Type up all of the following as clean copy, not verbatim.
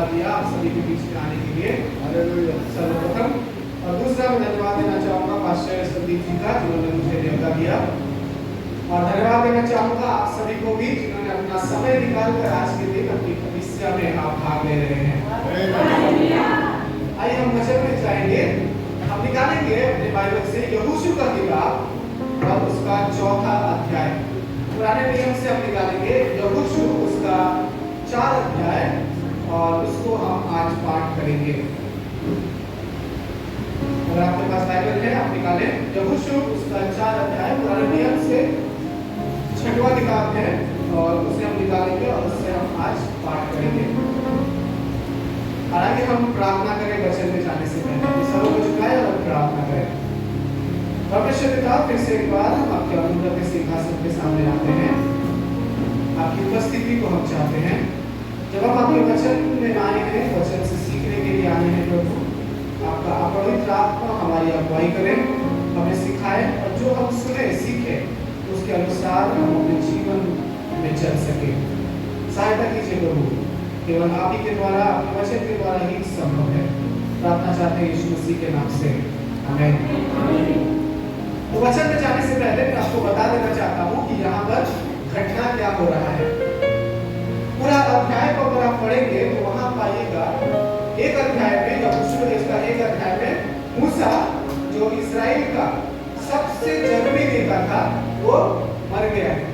मौका दिया आप सभी के बीच में आने के लिए सर्वप्रथम। और दूसरा मैं धन्यवाद देना चाहूँगा पास्टर संदीप जी का जिन्होंने मुझे न्यौता दिया, और धन्यवाद देना चाहूँगा आप सभी को भी जिन्होंने अपना समय निकाल कर आज के दिन अपनी कलीसिया में आप भाग ले रहे हैं। आइए हम वचन में जाएंगे। हम निकालेंगे अपने बाइबल से यहोशू का किताब और उसका 4था अध्याय। पुराने नियम से हम निकालेंगे यहोशू उसका 4 अध्याय और उसको हम आज पाठ करेंगे। अगर आपके पास बाइबल है आप निकालें यहोशू उसका 4 अध्याय। पुराने नियम से 6वां किताब है और उसे हम निकालेंगे और उससे हम आज पाठ करेंगे। हालांकि हम प्रार्थना करें वचन में जाने से पहले सरों को झुकाएं और प्रार्थना करें। परमेश्वर पिता, फिर से एक बार हम आपके अनुग्रह के सिंहासन के सामने आते हैं, आपकी उपस्थिति को हम चाहते हैं। जब हम आपके वचन में आए हैं, वचन से सीखने के लिए आए हैं प्रभु, आपका अपवित्र आत्मा हमारी अगुवाई करें, हमें सिखाए और जो हम सुने सीखे उसके अनुसार हम अपने जीवन में चल सके। सहायता कीजिए प्रभु, केवल आप ही के द्वारा, आपके वचन के द्वारा ही संभव है। प्रार्थना चाहते हैं यीशु मसीह के नाम से, आमीन। तो वचन में जाने से पहले मैं आपको बता देना चाहता हूँ कि यहाँ पर घटना क्या हो रहा है। पूरा अध्याय को अगर आप पढ़ेंगे तो वहाँ पाइएगा एक अध्याय में यहोशू इसका एक अध्याय में मूसा जो इस्राएल का सबसे जरूरी नेता था वो मर गया है।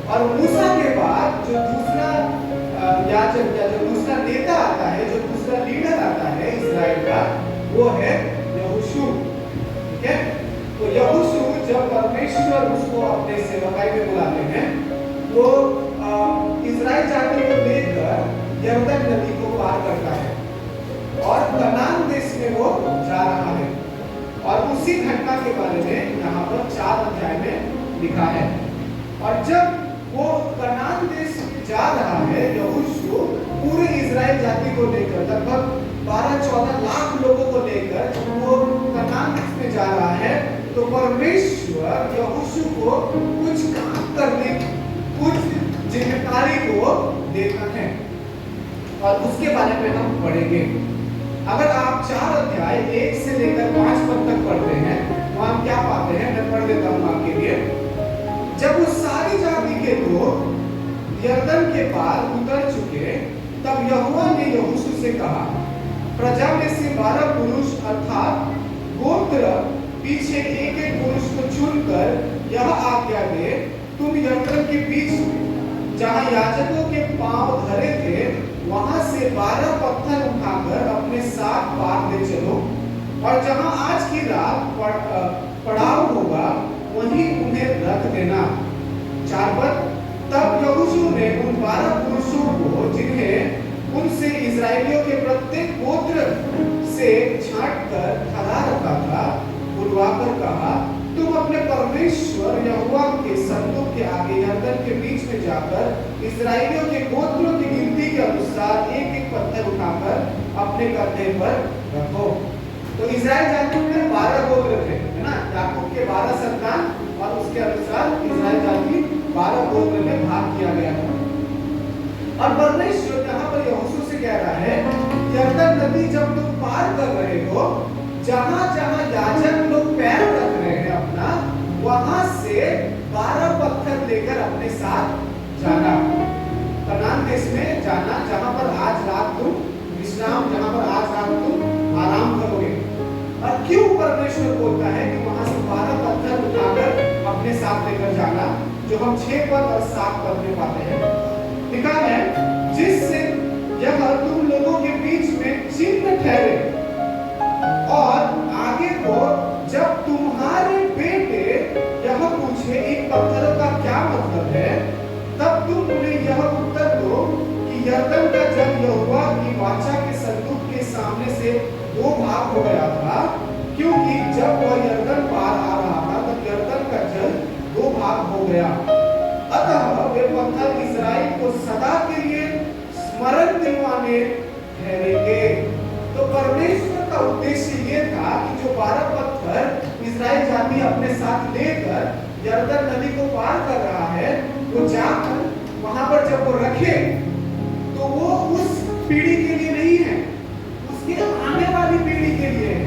और मूसा के बाद जो दूसरा याजक या जो दूसरा नेता आता है, जो दूसरा लीडर आता है इस्राएल का, वो है यहोशू। ठीक है, तो यहोशू जब परमेश्वर उसको अपने सेवकाई में बुलाते हैं वो इस्राएल जाति को लेकर यरदन नदी को पार करता है और कनान देश में वो जा रहा है। और उसी घटना के बारे में यहाँ पर 4 अध्याय में लिखा है। और जब वो कनान देश जा रहा है यहोशू पूरे इस्राएल जाति को लेकर लगभग 12-14 लाख लोगों को लेकर जब वो कनान देश में जा रहा है तो परमेश्वर यहोशू को कुछ काम करने, कुछ जिम्मेदारी को देता है और उसके बारे में हम पढ़ेंगे। अगर आप 4 अध्याय 1 से लेकर 5 पद तक पढ़ते हैं तो हम क्या पाते हैं, मैं पढ़ देता हूँ आपके लिए। जब वो सारी जाति के लोग यरदन के पार उतर चुके तब यहोवा ने यहोशू से कहा, प्रजा में से 12 पुरुष अर्थात गोत्र पीछे एक पुरुष को चुनकर यह आज्ञा दे, तुम यरदन के बीच में जहाँ याजकों के पांव धरे थे वहां से 12 पत्थर उठाकर अपने साथ पार ले चलो और जहां आज की रात पड़ाव होगा वहीं उन्हें रख देना। 4 पद, तब यहोशू ने उन 12 पुरुषों को जिन्हें उनसे इस्राएलियों के प्रत्येक गोत्र से छांटकर ठहरा रखा था बुलवाकर कहा, तुम अपने परमेश्वर यहोवा के संदूक के आगे यरदन के बीच में जाकर इस्राएलियों के गोत्रों की गिनती के अनुसार एक पत्थर उठाकर अपने कंधे पर रखो। तो इस्राएल जाति में 12 गोत्र थे, है ना, याकूब के 12 संतान और उसके अनुसार इस्राएल जाति 12 गोत्र में भाग किया गया था। और परमेश्वर यहाँ पर यहोशू से कह रहा है, यरदन नदी जब तुम पार कर रहे हो, जहां जहां याजक लोग पैर रख रहे हैं अपना, वहां से 12 पत्थर लेकर अपने साथ जाना, कनान देश में जाना जहां पर आज रात तुम विश्राम, जहां पर आज रात तुम आराम करोगे। और क्यों परमेश्वर बोलता है कि वहां से 12 पत्थर उठाकर अपने साथ लेकर जाना, जो हम 6 पद और 7 पद में पाते हैं। लिखा है, जिससे यह तुम लोगों के बीच में चिन्ह ठहरे और आगे को जब तुम्हारे बेटे यह पूछे इन पत्थरों का क्या मतलब है, तब तुम उन्हें यह उत्तर दो कि यरदन का जल यहोवा की वाचा के संदूक के सामने से 2 भाग हो गया था, क्योंकि जब वह यरदन पार आ रहा था तब यरदन का जल 2 भाग हो गया। अतः वे पत्थर इस्राएल को सदा के लिए स्मरण दिलवाने ठहरेंगे। तो परमेश्वर का उद्देश्य ये था कि जो 12 पत्थर इस्राएल जाति अपने साथ लेकर यरदन नदी को पार कर रहा है, वो जाकर वहां पर जब वो रखे तो वो उस पीढ़ी के लिए नहीं है, उसके आने वाली पीढ़ी के लिए है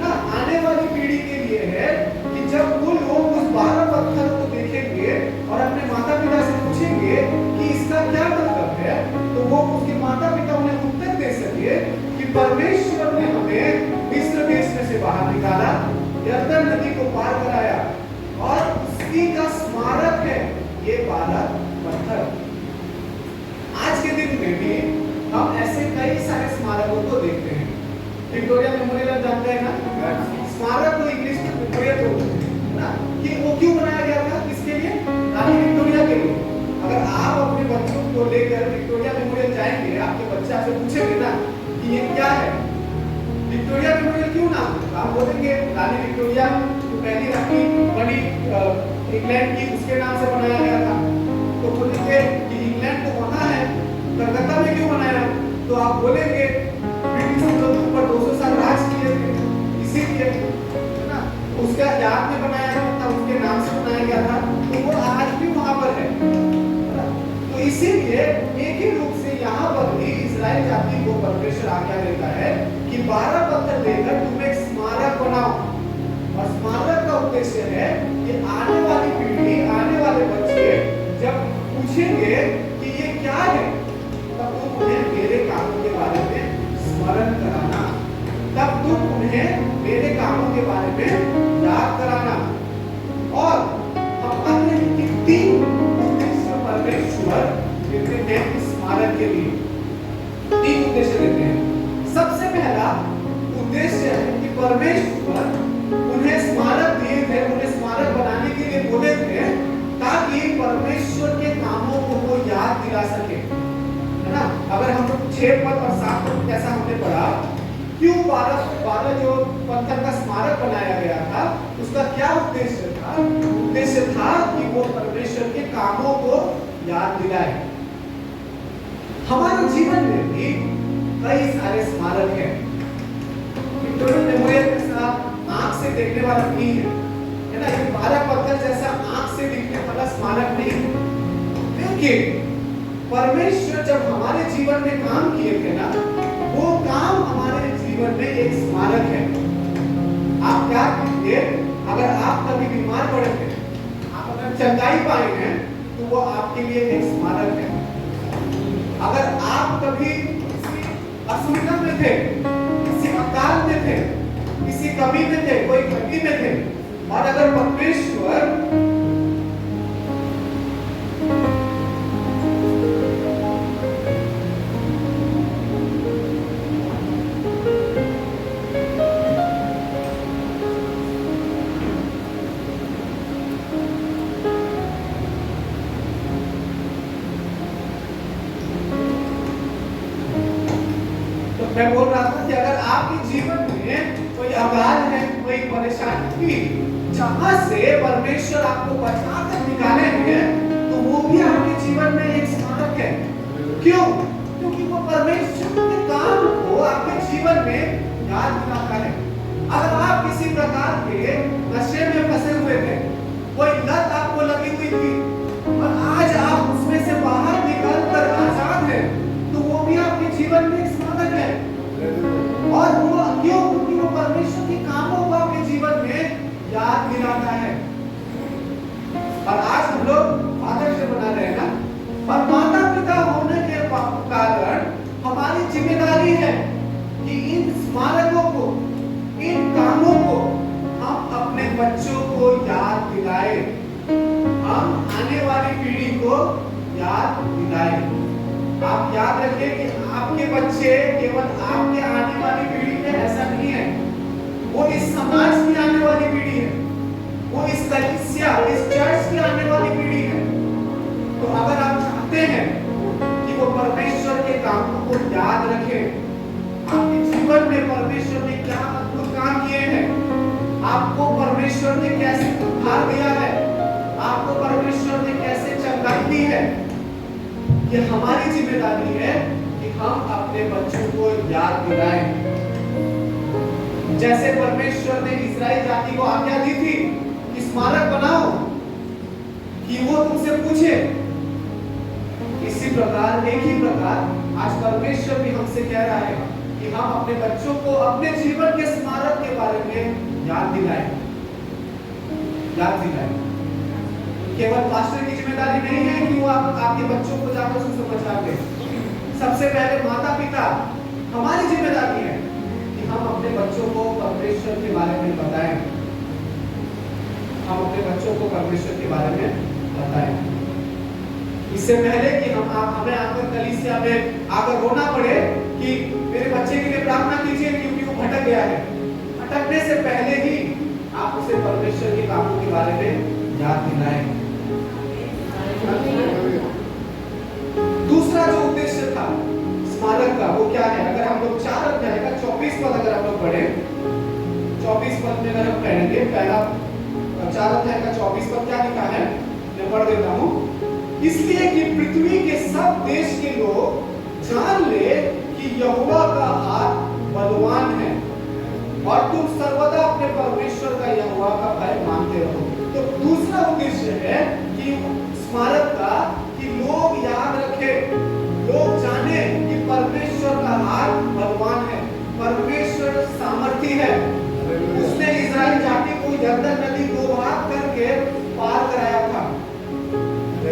ना, आने वाली पीढ़ी के लिए है कि जब वो लोग उस 12 पत्थर को देखेंगे और अपने माता पिता से पूछेंगे कि इसका क्या मतलब है, तो वो उसके माता पिता उन्हें उत्तर दे सके कि परमेश्वर ने हमें मिस्र देश में से बाहर निकाला, यरदन नदी को पार कराया और उसी का स्मारक है ये 12 पत्थर। आज के दिन में भी हम ऐसे कई सारे स्मारकों को देखते हैं। विक्टोरिया मेमोरियल आप जानते हैं ना, स्मारक को इंग्लिश में मेमोरियल बोलते हैं ना, कि वो क्यों बनाया गया था, किसके लिए, रानी विक्टोरिया के लिए। अगर आप अपने बच्चों को लेकर विक्टोरिया मेमोरियल जाएंगे, आपके बच्चे आपसे पूछेंगे ना कि ये क्या है, विक्टोरिया मेमोरियल क्यों नाम है, आप बोलेंगे रानी विक्टोरिया जो पहली रानी बनी इंग्लैंड की, उसके नाम से बनाया गया था। तो बोलेंगे कि इंग्लैंड तो वहां है, कलकत्ता में क्यों बनाया, तो आप बोलेंगे ब्रिटिश लोग ऊपर 200 साल राज किए थे, इसीलिए है ना, उसका याद में बनाया गया था, उसके नाम से बनाया गया था, तो वो आज भी वहां पर है ना। तो इसीलिए एक ही रूप से यहाँ पर भी इस्राएल जाति को परमेश्वर आज्ञा देता है कि 12 पत्थर लेकर तुम एक स्मारक बनाओ, और स्मारक का उद्देश्य है कि आने वाली पीढ़ी, आने वाले बच्चे जब पूछेंगे कि ये क्या है, तब तुम उन्हें मेरे कामों के बारे में स्मरण कराना, तब तुम उन्हें मेरे कामों के बारे में याद कराना। और हम पाते हैं कि 3 उद्देश्य परमेश्वर देते हैं इस स्मारक के लिए, 3 उद्देश्य देते हैं। सबसे पहला उद्देश्य है कि परमेश्वर उन्हें स्मारक दिए थे, उन्हें स्मारक बनाने के लिए बोले थे ताकि परमेश्वर के कामों को वो याद दिला सके, है ना। अगर हम 6 पद और 7 पद जैसा हमने पढ़ा, क्यों 12 जो पत्थर का स्मारक बनाया गया था, उसका क्या उद्देश्य था, उद्देश्य था कि वो परमेश्वर के कामों को याद दिलाए। हमारे जीवन में भी कई सारे स्मारक हैं। विक्टोरिया मेमोरियल जैसा आंख से देखने वाला नहीं है ना, ये 12 पत्थर जैसा आंख से दिखने वाला स्मारक नहीं है, लेकिन परमेश्वर जब हमारे जीवन में काम किए थे ना, वो काम हमारे जीवन में एक स्मारक है। आप क्या कीजिए, अगर आप कभी बीमार पड़े थे, आप अगर चंगाई पाए हैं, तो वो आपके लिए एक स्मारक है। अगर आप कभी किसी असुविधा में थे, किसी अकाल में थे, किसी कमी में थे, कोई घटी में थे, और अगर परमेश्वर मैं बोल रहा था कि अगर आपके जीवन में कोई अकाल है, कोई परेशानी, जहां से परमेश्वर आपको बचाकर निकालेंगे, तो वो भी आपके जीवन में एक स्मारक है। क्यों? क्योंकि वो परमेश्वर के काम को आपके जीवन में याद दिलाता है। अगर आप किसी प्रकार के नशे में फंसे हुए थे, कोई लत आपको लगी हुई थी, और आज आप उसमें से बाहर निकलकर आजाद हैं, तो वो भी आपके जीवन में एक स्मारक है। और वो क्यों? क्योंकि वो परमेश्वर के कामों को आपके जीवन में याद दिलाता है। और आज हम लोग फादर्स डे मना रहे हैं ना, और माता पिता होने के कारण हमारी जिम्मेदारी है कि इन स्मारकों को, इन कामों को हम अपने बच्चों को याद दिलाएं, हम आने वाली पीढ़ी को याद दिलाएं। आप याद रखिए कि आपके बच्चे केवल आपके आने वाली पीढ़ी है, ऐसा नहीं है। वो इस समाज की आने वाली पीढ़ी है, वो इस कलीसिया, इस चर्च की आने वाली पीढ़ी है। तो अगर आप चाहते हैं कि वो परमेश्वर के कामों को याद रखें, आपके जीवन में परमेश्वर ने क्या अद्भुत काम किए हैं, आपको परमेश्वर ने कैसे उद्धार दिया है, आपको परमेश्वर ने कैसे चंगाई दी है, ये हमारी जिम्मेदारी है कि हम अपने बच्चों को याद दिलाएं। जैसे परमेश्वर ने इस्राएल जाति को आज्ञा दी थी कि स्मारक बनाओ, कि वो तुमसे पूछे, इसी प्रकार, एक ही प्रकार आज परमेश्वर भी हमसे कह रहा है कि हम अपने बच्चों को अपने जीवन के स्मारक के बारे में याद दिलाएं। केवल पास्टर की जिम्मेदारी नहीं है कि वो आपके बच्चों को जाकर सुसमाचार दें। सबसे पहले माता पिता हमारी जिम्मेदारी है कि हम अपने बच्चों को परमेश्वर के बारे में बताएं। हम अपने बच्चों को परमेश्वर के बारे में बताएं। इससे पहले कि हमें आकर कलीसिया में आकर रोना पड़े कि मेरे बच्चे के लिए प्रार्थना कीजिए क्योंकि वो भटक गया है। भटकने से पहले ही आप उसे परमेश्वर के कामों के बारे में याद दिलाएं। दूसरा जो उद्देश्य था स्मारक का वो क्या है? अगर हम लोग 4 अध्याय का 24 पद अगर हम लोग पढ़े, 24 पद में अगर हम पढ़ेंगे, पहला 4 अध्याय का 24 पद क्या लिखा है मैं पढ़ देता हूँ। इसलिए कि पृथ्वी के सब देश के लोग जान ले कि यहोवा का हाथ बलवान है और तुम सर्वदा अपने परमेश्वर का यहोवा का भय मानते रहो। तो दूसरा उद्देश्य है कि स्मारक का कि लोग याद रखें, लोग जाने कि परमेश्वर का हाथ बलवान है, परमेश्वर सामर्थी है। उसने इस्राएल जाति को यरदन नदी को पार करके पार कराया था।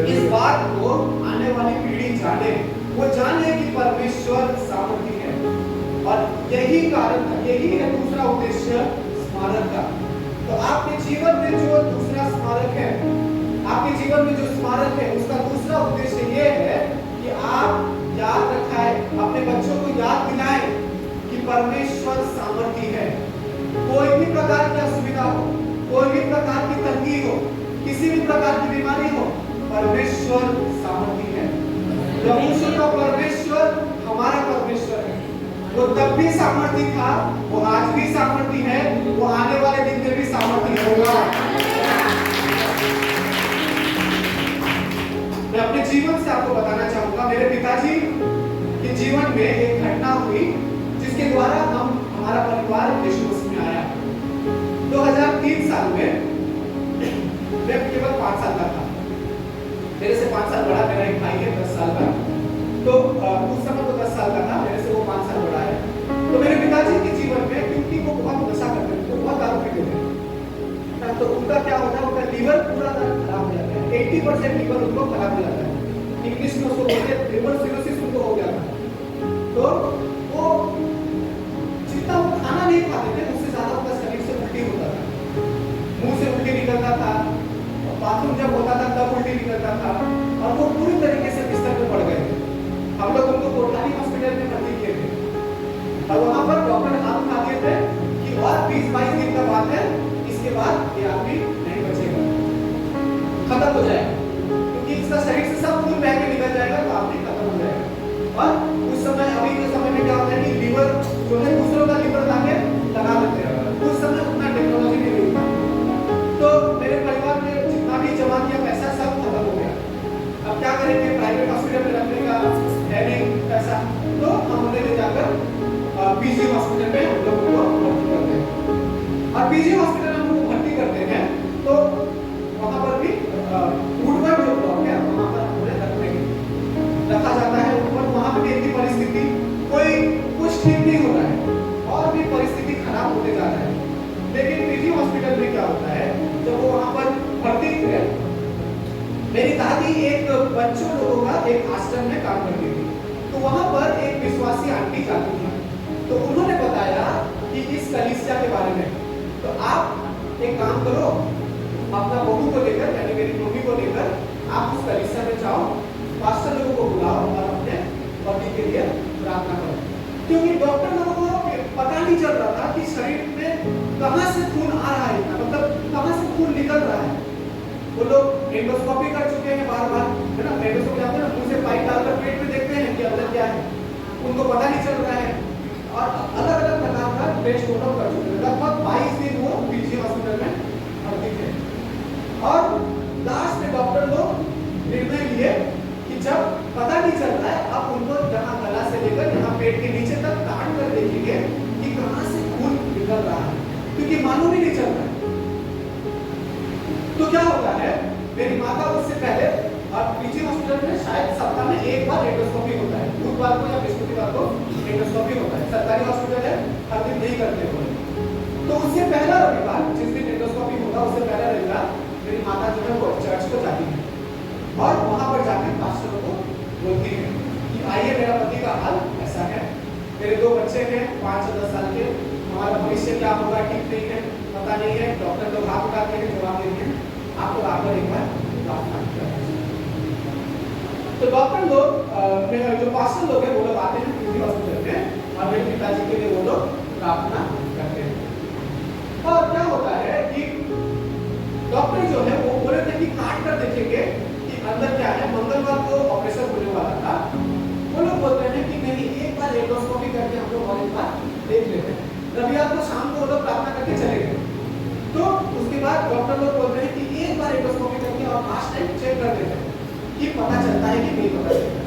इस बात को आने वाली पीढ़ी जाने, वो जाने कि परमेश्वर सामर्थी है। और यही कारण था, यही है दूसरा उद्देश्य स्मारक का। तो आपके जीवन में जो दूसरा स्मारक है, आपके जीवन में जो स्मारक है, उसका दूसरा उद्देश्य ये है कि आप याद रखाएं, अपने बच्चों को याद दिलाएं कि परमेश्वर सामर्थी है। कोई भी प्रकार की असुविधा हो, कोई भी प्रकार की तंगी हो, किसी भी प्रकार की बीमारी हो, परमेश्वर सामर्थी है। यहोशू का परमेश्वर हमारा परमेश्वर है। वो तब भी सामर्थी था, वो आज भी सामर्थी है, वो आने वाले दिन में भी सामर्थी होगा। मैं अपने जीवन से आपको बताना चाहूंगा, मेरे पिताजी के जीवन में एक घटना हुई जिसके द्वारा हमारा परिवार यीशु मसीह में आया। 2003 साल में मैं केवल 5 साल का था। मेरे से 5 साल बड़ा मेरा एक भाई है 10 साल का। तो उस समय तो 10 साल का था, मेरे से वो 5 साल बड़ा है। तो मेरे पिताजी के जीवन में क्योंकि वो बहुत नशा करते थे, बहुत दारू पीते थे, तो उनका क्या होता है, उनका लीवर पूरा खराब हो जाता है। 80% लीवर उनको खराब हो जाता है। इंग्लिश में उसको बोलते हैं लिवर सिरोसिस उनको हो गया था। तो वो जितना वो खाना नहीं खाते थे उससे ज्यादा उनका शरीर से उल्टी होता था, मुंह से उल्टी निकलता था, बाथरूम जब होता था तब उल्टी निकलता था और वो पूरी तरीके से बिस्तर पे पड़ गए थे। हम लोग उनको कोटलानी हॉस्पिटल में भर्ती किए थे और वहां पर डॉक्टर हाथ उठा दिए थे कि और 20-22 दिन का बात है, इसके बाद ये आदमी नहीं बचेगा, खत्म हो जाएगा, क्योंकि इसका शरीर से सब खून बह के निकल जाएगा तो आदमी खत्म हो जाएगा। और उस समय अभी के समय में क्या होता है कि लीवर जो है दूसरों का लीवर लाके लगा देते हैं। उस समय उतना टेक्नोलॉजी नहीं हुई थी। तो मेरे परिवार ने जितना भी जमा किया पैसा सब खत्म हो गया। अब क्या करेंगे, प्राइवेट हॉस्पिटल में रखने का है नहीं पैसा, तो हम उन्हें ले जाकर पीजी हॉस्पिटल में हम लोगों को भर्ती करते हैं। और पीजी हॉस्पिटल में हम लोग भर्ती करते हैं तो वहां पर भी वुडवर्ड जो ब्लॉक है वहां पर उन्हें रखा जाता है। और वहां पर एक ही परिस्थिति, कोई कुछ ठीक नहीं हो रहा है और भी परिस्थिति खराब होते जा रहा है। लेकिन पीजी हॉस्पिटल में क्या होता है, जब वो वहां पर भर्ती थे, मेरी दादी एक बच्चों लोगों का एक आश्रम में काम करती थी। तो वहां पर एक विश्वासी आंटी जाती थी, तो उन्होंने बताया कि इस कलीसिया के बारे में, तो आप एक काम करो, अपना बहू को लेकर, यानी मेरी मम्मी को लेकर आप उस कलीसिया में जाओ, पास्टर लोगों को बुलाओ और अपने पति के लिए प्रार्थना करो। क्योंकि डॉक्टर लोगों को पता नहीं चल रहा था कि शरीर में कहां से खून आ रहा है, मतलब कहां से खून निकल रहा है। वो लोग एंडोस्कोपी कर चुके हैं बार-बार, है ना, एंडोस्कोपी जाते हैं ना, मुंह से पाइप डालकर पेट में देखते हैं कि अंदर क्या है, उनको पता नहीं चल रहा है। और अलग-अलग प्रकार का टेस्ट वो लोग कर चुके हैं। लगभग 22 दिन वो पीजी हॉस्पिटल में भर्ती थे। और लास्ट में डॉक्टर लोग निर्णय लिए कि जब पता नहीं चल रहा है, अब उनको जहां गला से लेकर यहाँ पेट के नीचे तक काट कर देखेंगे कि कहां से खून निकल रहा है, क्योंकि मालूम ही नहीं चल रहा है। तो क्या होता है, मेरी माता उससे पहले, और पीजी हॉस्पिटल में शायद सप्ताह में एक बार एंडोस्कोपी होता है, बुधवार को या बृहस्पतिवार को एंडोस्कोपी होता है, सरकारी हॉस्पिटल है, हर दिन नहीं करते हो। तो उससे पहला रविवार, जिस दिन एंडोस्कोपी होगा उससे पहला रविवार मेरी माता जो है वो चर्च को जाती है और वहां पर जाकर पास्टर को बोलती है कि आइए मेरा पति का हाल ऐसा है, मेरे 2 बच्चे हैं 5 और 10 साल के, हमारा भविष्य क्या होगा ठीक नहीं है, पता नहीं है, डॉक्टर लोग हाथ उठाते हैं जवाब देते हैं, आप लोग आकर एक बार प्रार्थना करें। तो डॉक्टर लोग जो पास्टर लोग हैं वो लोग आते हैं किसी हॉस्पिटल में और मेरे पिताजी के लिए वो लोग प्रार्थना करते हैं। और क्या होता है कि डॉक्टर जो है वो बोले थे कि काट कर देखेंगे कि अंदर क्या है, मंगलवार को ऑपरेशन होने वाला था, वो लोग बोलते हैं कि नहीं एक बार एंडोस्कोपी करके हम लोग और एक बार देख लेते हैं। रविवार को शाम को वो लोग प्रार्थना करके चले गए। तो उसके बाद डॉक्टर लोग बोलते हैं कि एक बार एंडोस्कोपी करके और लास्ट टाइम चेक कर देते हैं कि पता चलता है कि नहीं पता चलता है।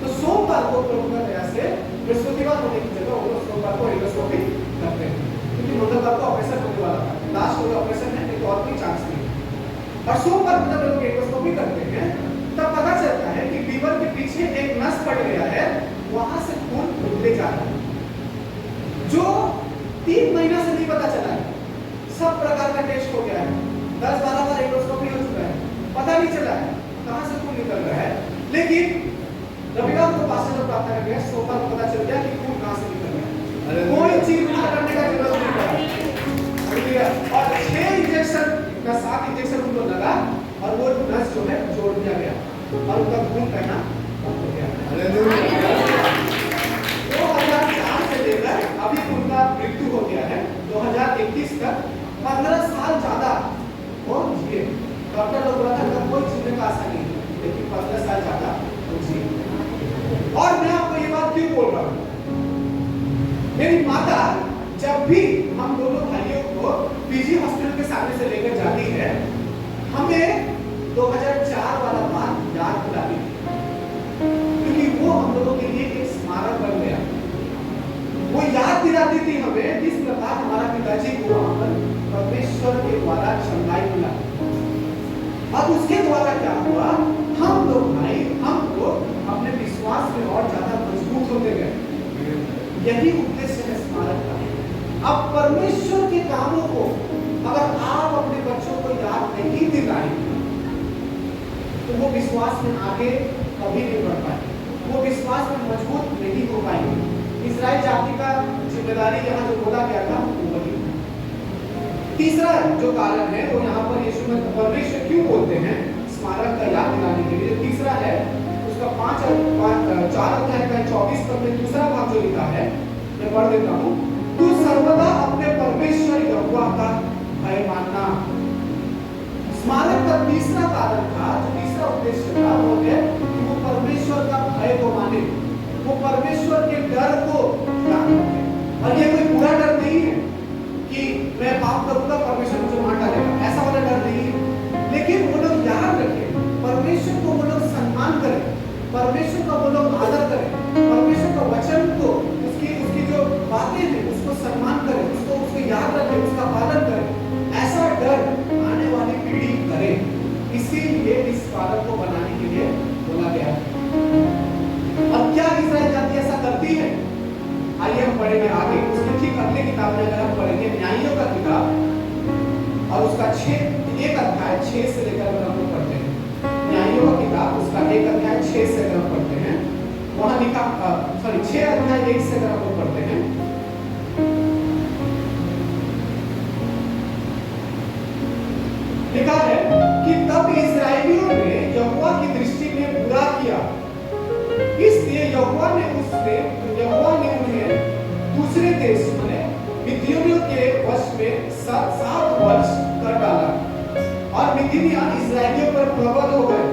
तो सोमवार को प्रभु का दया से बृहस्पतिवार होने की जगह वो लोग सोमवार को एंडोस्कोपी करते हैं, क्योंकि मंगलवार को ऑपरेशन होने वाला था, लास्ट को ऑपरेशन है, तो और कोई चांस नहीं। और सोमवार को जब लोग एंडोस्कोपी करते हैं तब पता चलता है कि लीवर के पीछे एक नस पड़ गया है, वहां से खून निकले जा रहा है, जो 3 महीना से नहीं पता चला है। सब प्रकार का टेस्ट हो गया है, 10-12 बार एंडोस्कोपी हो चुका है, पता नहीं चला है कहां से खून निकल रहा है। लेकिन रविवार को पास्टर लोग प्रार्थना कर गए, सोमवार को पता चल गया कि खून कहां से निकल रहा है, कोई चीज ना करने का जरूरत नहीं पड़ा। और 6 इंजेक्शन का 7 इंजेक्शन उनको लगा और वो नस जो है जोड़ दिया गया और उनका खून बहना बंद हो गया। हालेलुया। 2004 से लेकर अभी उनका मृत्यु हो गया है 2021 तक, 15 साल ज्यादा वो जिए। डॉक्टर लोग बोला था कोई जीने का आशा नहीं है, लेकिन 15 साल ज्यादा वो जिए। और मैं आपको ये बात क्यों बोल रहा हूँ, मेरी माता जब भी हम दोनों भाइयों को पीजी हॉस्पिटल के सामने से लेकर जाती है, हमें 2004 वाला बात याद दिलाती है, क्योंकि वो हम लोगों के लिए एक स्मारक बन गया। वो याद दिलाती थी हमें किस प्रकार हमारा पिताजी को वहां पर परमेश्वर के द्वारा चंगाई मिला। अब उसके द्वारा क्या हुआ, हम लोग भाई हम लोग अपने विश्वास में और ज्यादा मजबूत होते गए। यही उद्देश्य है स्मारक का। अब परमेश्वर के कामों को अगर आप अपने बच्चों को याद नहीं दिलाएंगे तो वो विश्वास में आगे कभी नहीं बढ़ पाएंगे, वो विश्वास में मजबूत नहीं हो पाएंगे। इस्राएल जाति का जिम्मेदारी यहाँ जो बोला गया था वो वही। तीसरा जो कारण है वो यहाँ पर यीशु में परमेश्वर क्यों बोलते हैं स्मारक का याद दिलाने के लिए। तीसरा है उसका 4 अध्याय का 24 पद में दूसरा भाग जो लिखा है, मैं पढ़ देता हूँ। तू सर्वदा अपने परमेश्वर यहोवा का भय मानना। स्मारक का तीसरा कारण था, जो तीसरा उद्देश्य था वो है कि वो परमेश्वर का भय को माने, वो परमेश्वर के डर को याद रखे। और ये कोई बुरा डर नहीं है कि मैं पाप करूंगा परमेश्वर मुझे मार डालेगा, ऐसा वाला डर नहीं है। लेकिन वो लोग याद रखें, परमेश्वर को वो लोग सम्मान करें, परमेश्वर का वो लोग आदर करें, परमेश्वर का वचन को उसकी जो बातें हैं उसको सम्मान करें, उसको याद रखें, उसका पालन करें। ऐसा डर आने वाली पीढ़ी करे, इसीलिए इस स्मारक को बनाने के लिए बोला गया है। और क्या इस्राएल जाति ऐसा करती है, आइए हम पढ़ेंगे आगे। उसके ठीक अगले किताब में अगर हम पढ़ेंगे न्यायियों का किताब और उसका 1 अध्याय 6 से लेकर अगर हम लोग पढ़ते हैं, न्यायियों का किताब उसका 1 अध्याय 6 से अगर हम पढ़ते हैं, वहां लिखा 6 अध्याय 1 से अगर हम लोग पढ़ते हैं, लिखा है कि तब इस्राएलियों ने यहोवा की दृष्टि में बुरा किया, इसलिए यहोवा ने उन्हें दूसरे देश में मिद्यानियों के वश में 7 वर्ष कर डाला और मिद्यानी इस्राएलियों पर प्रबल हो गए।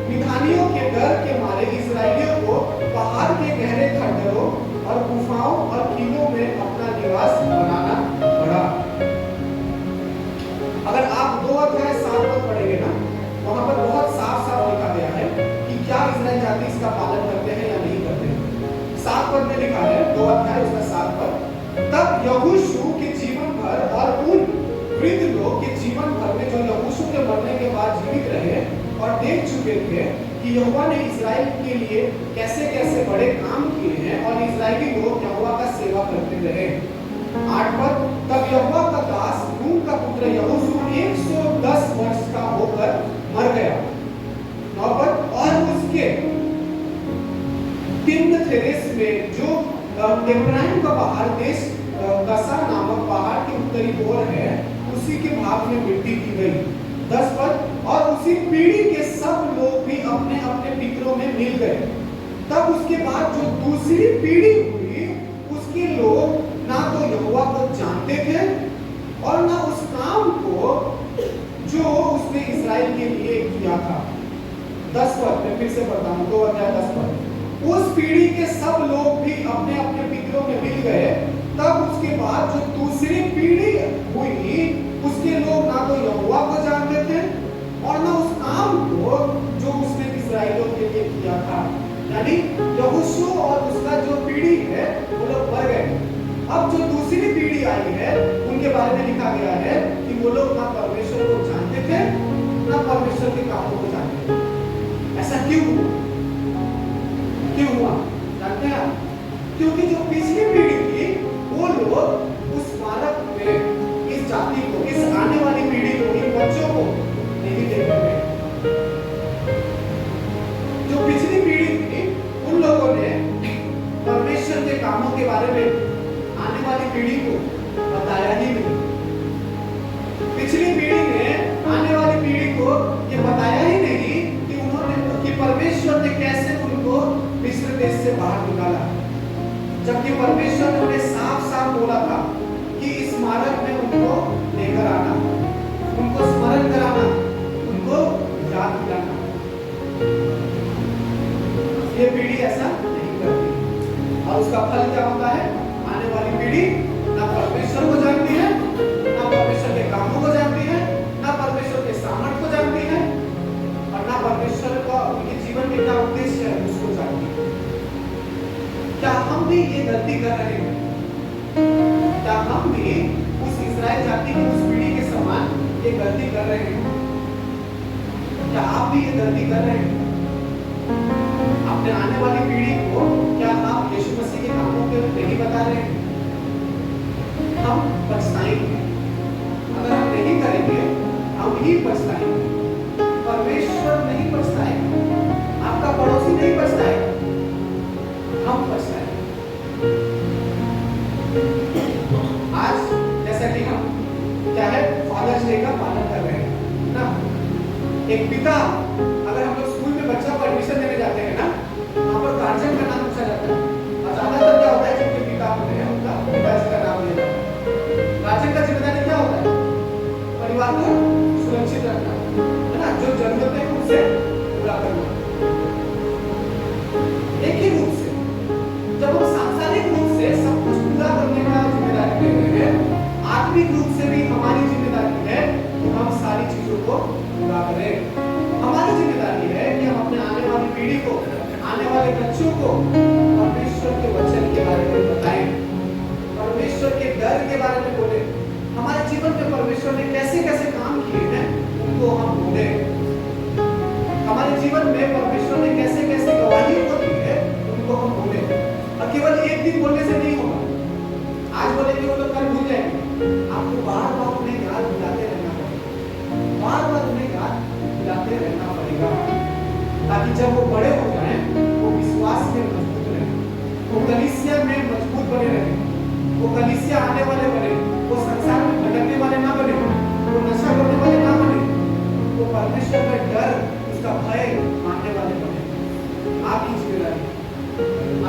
मिद्यानियों के डर के मारे इस्राएलियों को पहाड़ के गहरे खंडरों और गुफाओं और किलों में अपना निवास बनाना पड़ा। अगर आप 2 अध्याय 7 पद पढ़ेंगे ना, वहां पर बहुत साफ साफ लिखा गया है कि क्या इस्राएल जाति इसका पालन करते हैं या नहीं करते हैं। 7 पद में लिखा है, 2 अध्याय उसका 7 पद, तब यहोशू के जीवन भर और उन वृद्ध लोग के जीवन भर में जो यहोशू के मरने के बाद जीवित रहे और देख चुके थे कि यहोवा ने इस्राएल के लिए कैसे कैसे बड़े काम किए हैं और इस्राएली लोग यहोवा का सेवा करते रहे। 8 पद, तब यहोवा का दास नून का पुत्र यहोशू 110 वर्ष का होकर मर गया। 9 पद, और उसके तिम्न थेरेस में जो एफ्राइम का पहाड़ देश कसा नामक पहाड़ के उत्तरी ओर है, उसी के भाग में मिट्टी की गई। 10 पद, और उसी पीढ़ी के सब लोग भी अपने अपने पितरों में मिल गए। तब उसके बाद जो दूसरी पीढ़ी हुई, उसके लोग ना तो यहोवा को जानते थे और ना उस काम को जो उसने इस्राएल के लिए किया था। 10 पद मैं फिर से पढ़ता हूँ, 2 अध्याय 10 पद, उस पीढ़ी के सब लोग भी अपने अपने पितरों में मिल गए। तब उसके बाद जो दूसरी पीढ़ी हुई, उसके लोग ना तो यहोवा को जानते थे और ना उस काम को जो उसने इस्राएलियों के लिए किया था। यानी यहोशू और उसका जो पीढ़ी है वो लोग मर गए। अब जो दूसरी पीढ़ी आई है, उनके बारे में लिखा गया है कि वो लोग ना परमेश्वर को जानते थे ना परमेश्वर के कामों को जानते थे। ऐसा क्यों हुआ? क्यों हुआ जानते हैं आप? क्योंकि जो पिछली पीढ़ी थी वो लोग उस स्मारक में इस जाति को, इस आने वाली पीढ़ी को, इन बच्चों को नहीं देख रहे। जो पिछली पीढ़ी थी उन लोगों ने परमेश्वर के कामों के बारे में आने वाली पीढ़ी को बताया ही नहीं। पिछली पीढ़ी ने आने वाली पीढ़ी को ये बताया ही नहीं कि उन्होंने कि परमेश्वर ने कैसे उनको मिस्र देश से बाहर निकाला। जबकि परमेश्वर ने साफ साफ बोला था कि इस स्मारक में उनको लेकर आना, उनको स्मरण कराना, उनको याद दिलाना। ये पीढ़ी ऐसा नहीं करती और उसका फल क्या होता है? आने वाली पीढ़ी ना परमेश्वर को जानती है, ना परमेश्वर के कामों को जानती है, ना परमेश्वर के सामर्थ को जानती है और ना परमेश्वर का उनके जीवन में क्या उद्देश्य है उसको जानती है। क्या हम भी ये गलती कर रहे हैं? क्या हम भी उस इस्राएल जाति की उस पीढ़ी के समान ये गलती कर रहे हैं? क्या आप भी ये गलती कर रहे हैं? अपने आने वाली पीढ़ी को क्या आप यीशु मसीह के कामों के नहीं बता रहे हैं? हम पछताएंगे। अगर हम नहीं करेंगे हम ही पछताएंगे। परमेश्वर नहीं पछताएगा, आपका पड़ोसी नहीं पछताएगा, हम पछताएंगे। आज जैसा कि हम क्या है फादर्स डे का पालन कर रहे हैं ना, एक पिता, अगर हम लोग स्कूल में बच्चा को एडमिशन देने जाते हैं ना, वहाँ पर गार्जियन का नाम पूछा जाता है और ज्यादातर क्या होता है जिनके पिता होते हैं उनका पिताजी का नाम लिया जाता है। गार्जियन का जिम्मेदारी क्या होता है? परिवार को सुरक्षित रखना है ना, जो जरूरत है उसे पूरा करना। एक ही रूप से जब हम सांसारिक रूप से सब कुछ पूरा करने का जिम्मेदारी ले रहे हैं, आत्मिक रूप से भी हमारी जिम्मेदारी है कि हम सारी चीजों को पूरा करें। हमारी जिम्मेदारी है कि हम अपने आने वाली पीढ़ी को, आने वाले बच्चों को परमेश्वर के वचन के बारे में बताएं, परमेश्वर के डर के बारे में बोले, हमारे जीवन में परमेश्वर ने कैसे कैसे काम किए हैं उनको हम बोले, हमारे जीवन में परमेश्वर ने कैसे कैसे गवाही को दी है उनको हम बोले। और केवल एक दिन बोलने से नहीं होगा, आज बोलेंगे वो तो कल भूल जाएंगे। आपको बार बार उन्हें याद दिलाते रहना पड़ेगा, बार बार उन्हें याद दिलाते रहना पड़ेगा, ताकि जब वो बड़े हो जाएं वो विश्वास में मजबूत रहे, वो कलीसिया में मजबूत बने रहे, वो कलीसिया आने वाले बने, वो संसार में भटकने वाले ना बने, वो नशा करने वाले ना बने, वो परमेश्वर का डर, उसका भय मानने वाले बने। आपकी जिम्मेदारी,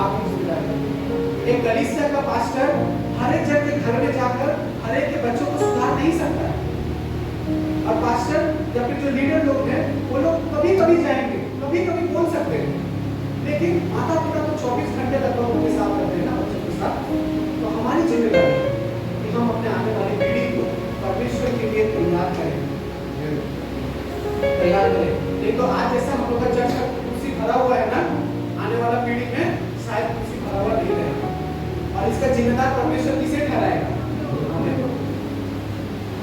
आपकी जिम्मेदारी। एक कलीसिया का पास्टर हर एक जन के घर में जाकर हर एक के बच्चों को सुधार नहीं सकता है। और पास्टर या फिर जो लीडर लोग हैं वो लोग कभी कभी जाएंगे, कभी कभी बोल सकते हैं, लेकिन माता पिता तो 24 घंटे लगभग उनके साथ रहते हैं ना, बच्चों के साथ। तो हमारी जिम्मेदारी है कि हम अपने आने वाली पीढ़ी को परमेश्वर के लिए तैयार करें, तैयार करें। नहीं तो आज जैसा हम लोग का चर्च का कुर्सी भरा हुआ है ना, आने वाला पीढ़ी में शायद कुर्सी भरा हुआ नहीं रहेगा। और इसका जिम्मेदार परमेश्वर किसे ठहराएगा?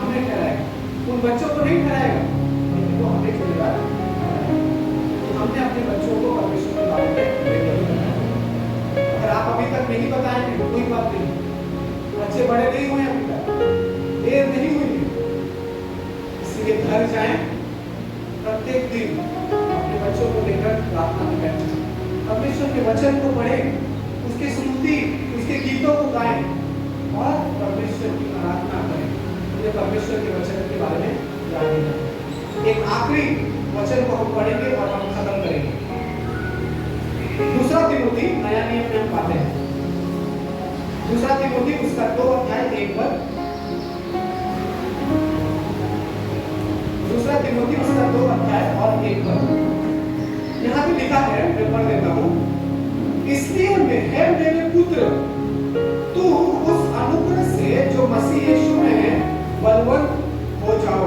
हमें ठहराएगा, उन बच्चों को नहीं ठहराएगा, लेकिन वो हमें जिम्मेदार। हमने अपने बच्चों को परमेश्वर के बारे में रेगुलर बताएं। अगर आप अभी तक नहीं बताएंगे तो कोई बात नहीं, बच्चे बड़े नहीं हुए अभी तक, देर नहीं हुई, इसलिए घर जाएं, प्रत्येक दिन अपने बच्चों को लेकर प्रार्थना में बैठें, परमेश्वर के वचन को पढ़ें, उसकी स्तुति, उसके गीतों को गाएं और परमेश्वर की आराधना करें। मुझे परमेश्वर के वचन के बारे में याद नहीं। एक आखिरी वचन को हम पढ़ेंगे और हम खत्म करेंगे। दूसरा तिमोथी, नया नियम में हम पाते हैं, दूसरा तिमोथी उसका 2 अध्याय 1 पद, दूसरा तिमोथी उसका 2 अध्याय और 1 पद। यहाँ भी लिखा है, मैं पढ़ देता हूँ। इसलिए है मेरे पुत्र, तू उस अनुग्रह से जो मसीह यीशु में है बलवंत हो जाओ।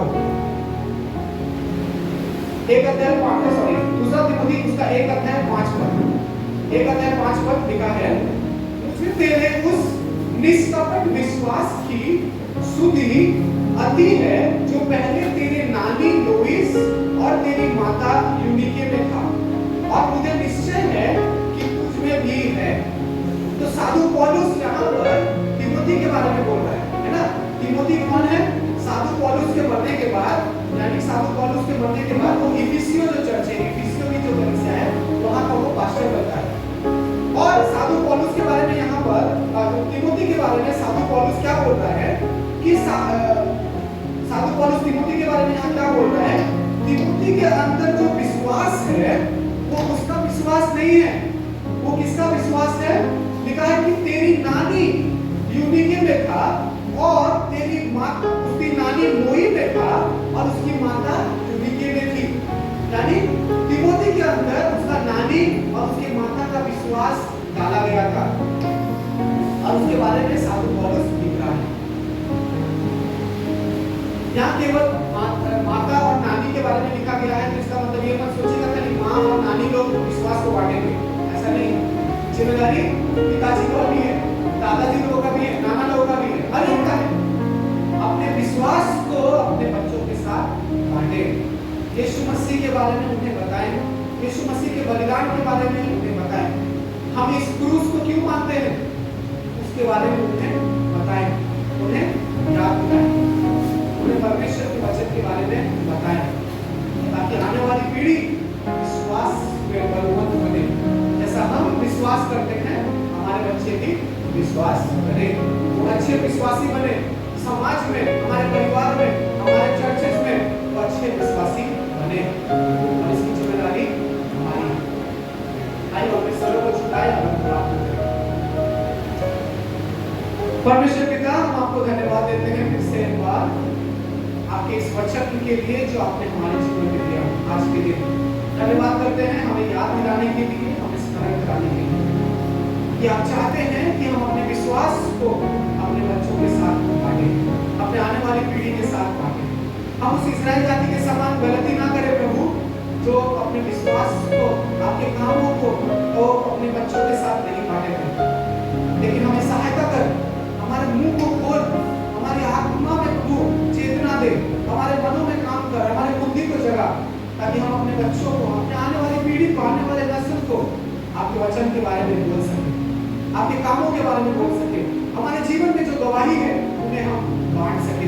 दूसरा तिमोथी उसका 1 अध्याय 5 पद, 1 अध्याय 5 पद लिखा है, मुझे तेरे उस निष्कपट विश्वास की सुधि अति है जो पहले तेरे नानी लोइस और तेरी माता यूनिके में था, और मुझे निश्चय है कि तुझ में भी है। तो साधु पौलुस यहाँ पर तिमोथी के बारे में बोल रहा है ना? तिमोथी कौन है? साधु पौलुस के मरने के बाद, यानी साधु पौलुस के मरने के बाद वो इफिसियों जो चर्च है, इफिसियों की जो कलीसिया है, वहां का वो पास्टर बनता है। और साधु पौलुस के बारे में यहाँ पर तिमोथी के बारे में साधु पौलुस क्या बोल रहा है कि साधु पौलुस तिमोथी के बारे में यहाँ क्या बोल रहा है? तिमोथी के अंदर जो विश्वास है वो उसका विश्वास नहीं है। वो किसका विश्वास है? लिखा है कि तेरी नानी यूनिके में था और तेरी माँ, उसकी नानी लोई में था और उसकी माता यूनिके में थी। यानी तिमोथी के अंदर उसका नानी और उसकी माता का विश्वास डाला गया था, और उसके बारे में साधु पौलुस लिख रहा है। यहाँ केवल माता और नानी के बारे में लिखा गया है, तो इसका मतलब ये मत सोचिएगा कि माँ और नानी लोग विश्वास को बांटेंगे, ऐसा नहीं। जिम्मेदारी पिताजी को भी है, दादाजी लोगों का भी है, नाना लोगों का भी है, हर एक का है। अपने विश्वास को अपने बच्चों के साथ बांटे। यीशु मसीह के बारे में उन्हें बताएं, यीशु मसीह के बलिदान के बारे में उन्हें बताएं। हम इस क्रूस को क्यों मानते हैं उसके बारे में उन्हें बताएं, उन्हें याद दिलाएं, उन्हें परमेश्वर के वचन के बारे में बताएं, ताकि आने वाली पीढ़ी विश्वास में बलवंत बने। जैसा हम विश्वास करते हैं हमारे बच्चे भी विश्वास करें, वो अच्छे विश्वासी बने। समाज में, हमारे परिवार में, हमारे चर्चेस में वो अच्छे विश्वासी बने, और इसकी जिम्मेदारी हमारी। आइए अपने सरों को झुकाएं और प्रार्थना करें। परमेश्वर पिता, हम आपको धन्यवाद देते हैं फिर से एक बार आपके इस वचन के लिए जो आपने हमारे जीवन में दिया आज के दिन। धन्यवाद करते हैं हमें याद दिलाने के लिए, हमें स्मरण कराने के लिए कि आप चाहते हैं कि हम अपने विश्वास को अपने बच्चों के साथ बांटें, अपने आने वाली पीढ़ी के साथ बांटें। हम उस इस्राएल जाति के समान गलती ना करें प्रभु, जो अपने विश्वास को, आपके कामों को तो अपने बच्चों के साथ नहीं बांटे थे। लेकिन हमें सहायता कर, हमारे मुंह को खोल, हमारी आत्मा में तू चेतना दे, हमारे मनों में काम कर, हमारे बुद्धि को जगा, ताकि हम अपने बच्चों को, अपने आने वाली पीढ़ी को, आने वाले नस्ल को आपके वचन के बारे में बोल सके, आपके कामों के बारे में बोल सके, हमारे जीवन में जो गवाही है उन्हें हम बांट सके।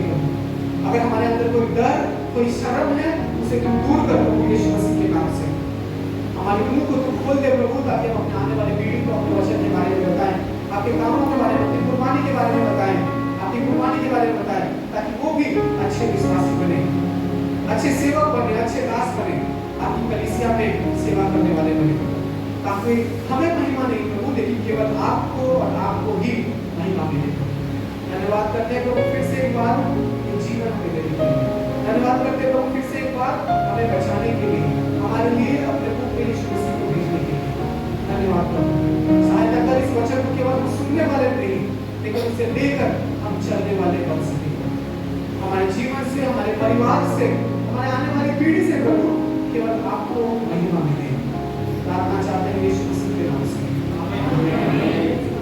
अगर हमारे अंदर कोई डर, कोई शर्म है, उसे तुम दूर कर प्रभु यीशु मसीह के नाम से। हमारे मुंह को तुम खोल दे प्रभु, ताकि हम अपने आने वाली पीढ़ी को अपने वचन के बारे में बताएं, आपके कामों के बारे में, अपनी कुर्बानी के बारे में बताएं, आपकी कुर्बानी के बारे में बताएं, ताकि वो भी अच्छे विश्वासी बने, अच्छे सेवक बने, अच्छे दास बने, आपकी कलीसिया में सेवा करने वाले बने। ताकि हमें महिमा नहीं प्रभु, लेकिन केवल आपको और आपको ही महिमा मिले। धन्यवाद करते हैं प्रभु फिर से एक बार जीवन में देने के लिए। धन्यवाद करते हैं प्रभु फिर से एक बार हमें बचाने के लिए, हमारे लिए अपने पुत्र यीशु मसीह को भेजने के लिए। धन्यवाद प्रभु, सहायता कर इस वचन को केवल सुनने वाले नहीं, लेकिन उसे लेकर हम चलने वाले बन सके। हमारे जीवन से, हमारे परिवार से, हमारे आने वाली पीढ़ी से प्रभु केवल आपको महिमा मिले। प्रार्थना चाहते हैं यीशु मसीह के नाम से, आमीन।